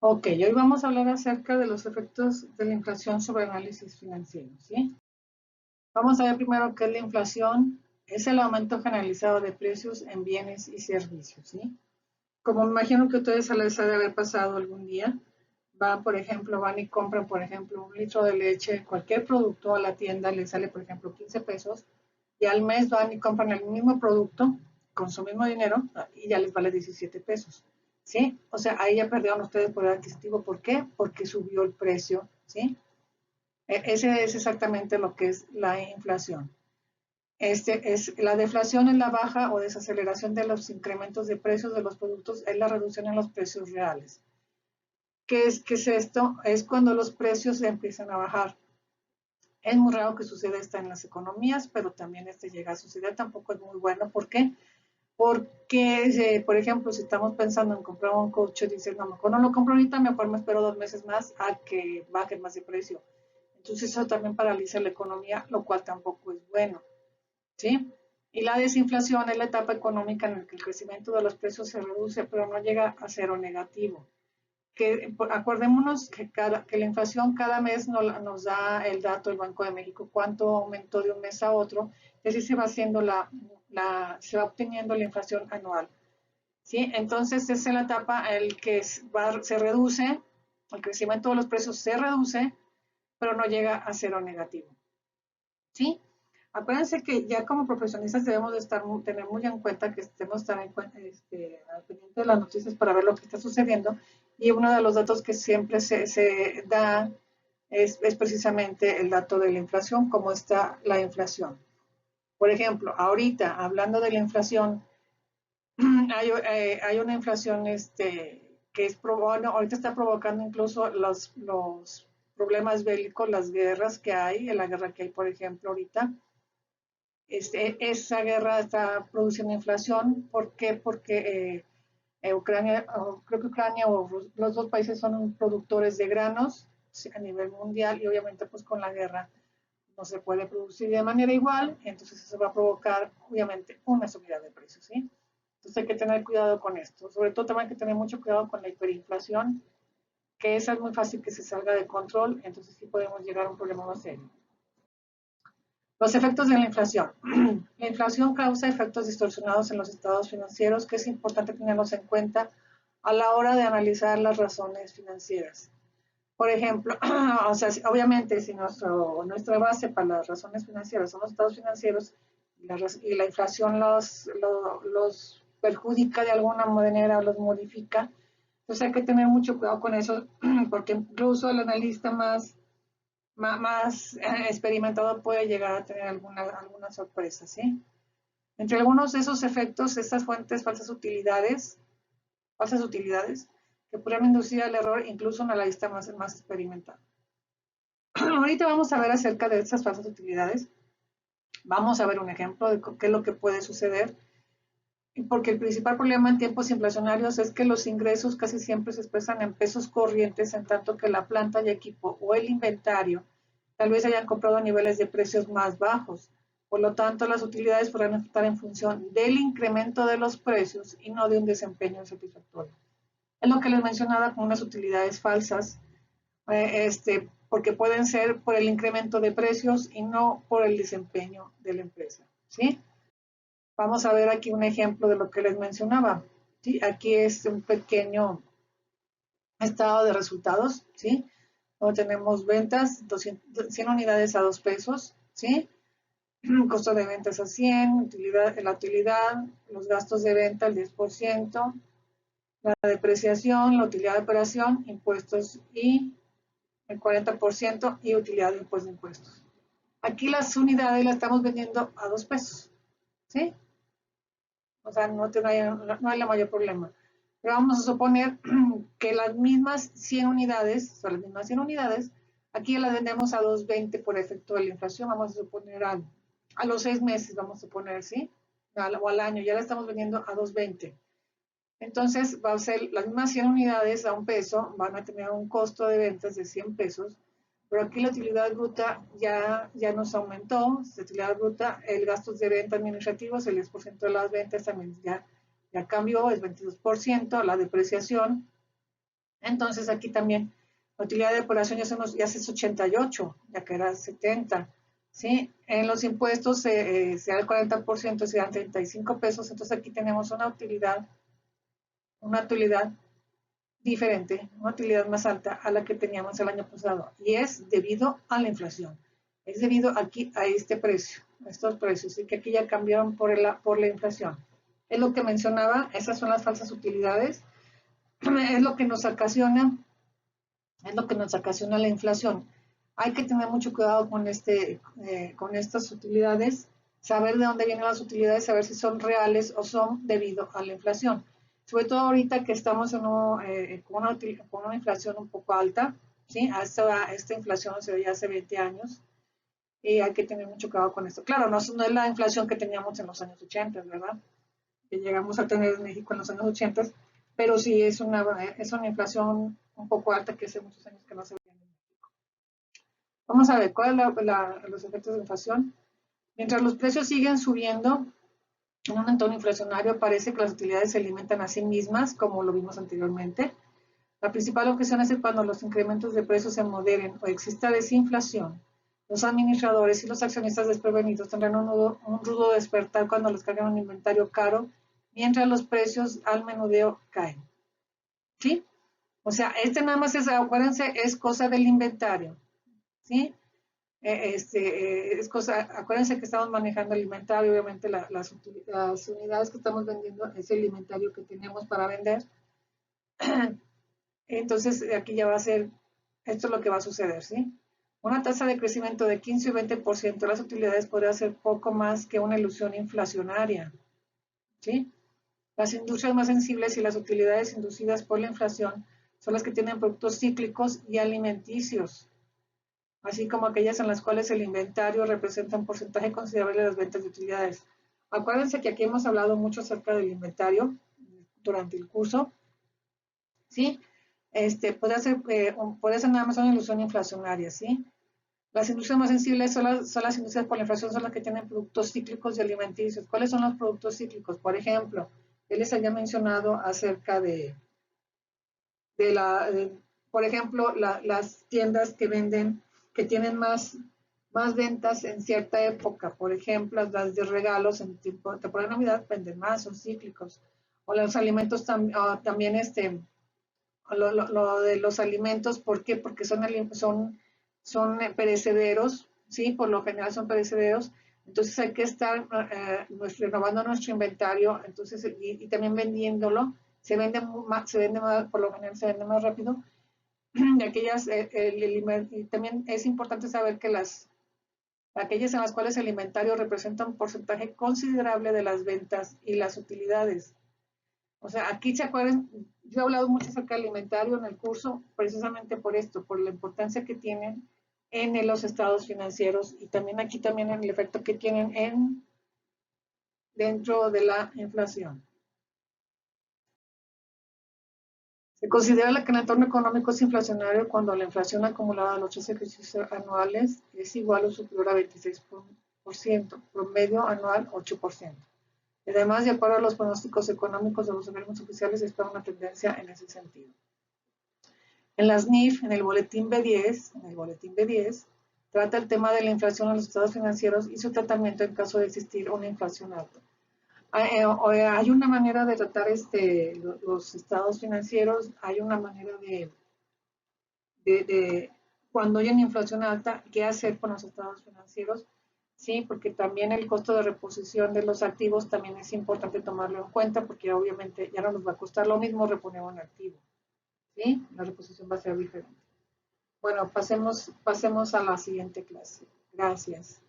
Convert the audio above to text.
Ok, hoy vamos a hablar acerca de los efectos de la inflación sobre análisis financiero, ¿sí? Vamos a ver primero qué es la inflación. Es el aumento generalizado de precios en bienes y servicios, ¿sí? Como me imagino que ustedes les ha de haber pasado algún día, van y compran, por ejemplo, un litro de leche, cualquier producto a la tienda le sale, por ejemplo, 15 pesos, y al mes van y compran el mismo producto con su mismo dinero y ya les vale 17 pesos, ¿sí? O sea, ahí ya perdieron ustedes poder adquisitivo. ¿Por qué? Porque subió el precio, ¿sí? Ese es exactamente lo que es la inflación. La deflación es la baja o desaceleración de los incrementos de precios de los productos, es la reducción en los precios reales. Qué es esto? Es cuando los precios empiezan a bajar. Es muy raro que suceda esto en las economías, pero también llega a suceder. Tampoco es muy bueno. ¿Por qué? Porque, por ejemplo, si estamos pensando en comprar un coche, dices, no, mejor no lo compro ahorita, mejor me espero 2 meses más a que baje más de precio. Entonces eso también paraliza la economía, lo cual tampoco es bueno, ¿sí? Y la desinflación es la etapa económica en la que el crecimiento de los precios se reduce, pero no llega a cero negativo. Acordémonos que la inflación cada mes nos da el dato del Banco de México, cuánto aumentó de un mes a otro, y así se va haciendo se va obteniendo la inflación anual, ¿sí? Entonces esa es la etapa en la que se reduce, el crecimiento de los precios se reduce, pero no llega a cero negativo, ¿sí? Acuérdense que ya como profesionistas debemos de tener muy en cuenta que estemos al pendiente de las noticias para ver lo que está sucediendo, y uno de los datos que siempre se da es precisamente el dato de la inflación, cómo está la inflación. Por ejemplo, ahorita, hablando de la inflación, hay una inflación que bueno, ahorita está provocando incluso los problemas bélicos, las guerras que hay, la guerra que hay, por ejemplo, ahorita. Esa guerra está produciendo inflación. ¿Por qué? Porque Ucrania, creo que Ucrania o los dos países son productores de granos, sí, a nivel mundial, y obviamente pues con la guerra no se puede producir de manera igual, entonces eso va a provocar obviamente una subida de precios, ¿sí? Entonces hay que tener cuidado con esto. Sobre todo también hay que tener mucho cuidado con la hiperinflación, que esa es muy fácil que se salga de control, entonces sí podemos llegar a un problema más serio. Los efectos de la inflación. La inflación causa efectos distorsionados en los estados financieros, que es importante tenerlos en cuenta a la hora de analizar las razones financieras. Por ejemplo, o sea, obviamente si nuestra base para las razones financieras son los estados financieros y la inflación los perjudica de alguna manera o los modifica, entonces hay que tener mucho cuidado con eso, porque incluso el analista más experimentado puede llegar a tener alguna sorpresa, ¿sí? Entre algunos de esos efectos, estas fuentes, falsas utilidades, que podrían inducir al error incluso en la lista más experimentada. Ahorita vamos a ver acerca de estas falsas utilidades. Vamos a ver un ejemplo de qué es lo que puede suceder, porque el principal problema en tiempos inflacionarios es que los ingresos casi siempre se expresan en pesos corrientes, en tanto que la planta y equipo o el inventario tal vez hayan comprado a niveles de precios más bajos. Por lo tanto, las utilidades podrán estar en función del incremento de los precios y no de un desempeño satisfactorio. Es lo que les mencionaba con unas utilidades falsas, porque pueden ser por el incremento de precios y no por el desempeño de la empresa, ¿sí? Vamos a ver aquí un ejemplo de lo que les mencionaba, ¿sí? Aquí es un pequeño estado de resultados, ¿sí? Donde tenemos ventas, 100 unidades a 2 pesos, ¿sí? Costo de ventas a 100, la utilidad, los gastos de venta al 10%, la depreciación, la utilidad de operación, impuestos y el 40%, y utilidad después de impuestos. Aquí las unidades las estamos vendiendo a 2 pesos, ¿sí? O sea, no hay la mayor problema. Pero vamos a suponer que las mismas 100 unidades, son las mismas 100 unidades, aquí las vendemos a 2.20 por efecto de la inflación. Vamos a suponer a los 6 meses, vamos a suponer, ¿sí? O al año, ya la estamos vendiendo a 2.20. Entonces, va a ser las mismas 100 unidades a 1 peso, van a tener un costo de ventas de 100 pesos, pero aquí la utilidad bruta ya nos aumentó. La utilidad bruta, el gasto de venta administrativos, el 10% de las ventas también ya cambió, es 22%, la depreciación Entonces aquí también la utilidad de depuración ya es 88, ya que era 70. ¿Sí? En los impuestos se da el 40%, se dan 35 pesos, entonces aquí tenemos una utilidad diferente, una utilidad más alta a la que teníamos el año pasado, y es debido a la inflación, es debido aquí a este precio, a estos precios, y que aquí ya cambiaron por la inflación. Es lo que mencionaba, esas son las falsas utilidades, es lo que nos ocasiona la inflación. Hay que tener mucho cuidado con estas utilidades, saber de dónde vienen las utilidades, saber si son reales o son debido a la inflación. Sobre todo ahorita que estamos con una inflación un poco alta, ¿sí? Esta inflación se veía hace 20 años y hay que tener mucho cuidado con esto. Claro, no es la inflación que teníamos en los años 80, ¿verdad? Que llegamos a tener en México en los años 80, pero sí es una inflación un poco alta que hace muchos años que no se veía en México. Vamos a ver cuáles son los efectos de inflación. Mientras los precios siguen subiendo, en un entorno inflacionario parece que las utilidades se alimentan a sí mismas, como lo vimos anteriormente. La principal objeción es que cuando los incrementos de precios se moderen o exista desinflación, los administradores y los accionistas desprevenidos tendrán un rudo despertar cuando les cargan un inventario caro, mientras los precios al menudeo caen. ¿Sí? O sea, nada más acuérdense, es cosa del inventario. ¿Sí? Acuérdense que estamos manejando el inventario, obviamente las unidades que estamos vendiendo es el inventario que tenemos para vender. Entonces, aquí ya va a ser, esto es lo que va a suceder, ¿sí? Una tasa de crecimiento de 15 y 20% de las utilidades podría ser poco más que una ilusión inflacionaria, ¿sí? Las industrias más sensibles y las utilidades inducidas por la inflación son las que tienen productos cíclicos y alimenticios, así como aquellas en las cuales el inventario representa un porcentaje considerable de las ventas de utilidades. Acuérdense que aquí hemos hablado mucho acerca del inventario durante el curso, ¿sí? Puede ser nada más una ilusión inflacionaria, ¿sí? Las industrias más sensibles son las industrias por la inflación, son las que tienen productos cíclicos y alimenticios. ¿Cuáles son los productos cíclicos? Por ejemplo, él les había mencionado acerca por ejemplo, las tiendas que tienen más ventas en cierta época. Por ejemplo, las de regalos en temporada de Navidad venden más, son cíclicos. O los alimentos también, lo de los alimentos, ¿por qué? Porque son perecederos, ¿sí? Por lo general son perecederos. Entonces hay que estar renovando nuestro inventario, entonces, y también vendiéndolo. Se vende más, por lo general se vende más rápido. Y también es importante saber que aquellas en las cuales el inventario representa un porcentaje considerable de las ventas y las utilidades. O sea, aquí se acuerdan, yo he hablado mucho acerca del inventario en el curso, precisamente por esto, por la importancia que tienen en los estados financieros y también aquí también en el efecto que tienen dentro de la inflación. Se considera que el entorno económico es inflacionario cuando la inflación acumulada de los 3 ejercicios anuales es igual o superior a 26%, promedio anual 8%. Además, de acuerdo a los pronósticos económicos de los organismos oficiales, se espera una tendencia en ese sentido. En las NIF, en el boletín B10, trata el tema de la inflación en los estados financieros y su tratamiento en caso de existir una inflación alta. Hay una manera de tratar los estados financieros, hay una manera de cuando hay una inflación alta, qué hacer con los estados financieros, sí, porque también el costo de reposición de los activos también es importante tomarlo en cuenta, porque obviamente ya no nos va a costar lo mismo reponer un activo, sí, la reposición va a ser diferente. Bueno, pasemos a la siguiente clase. Gracias.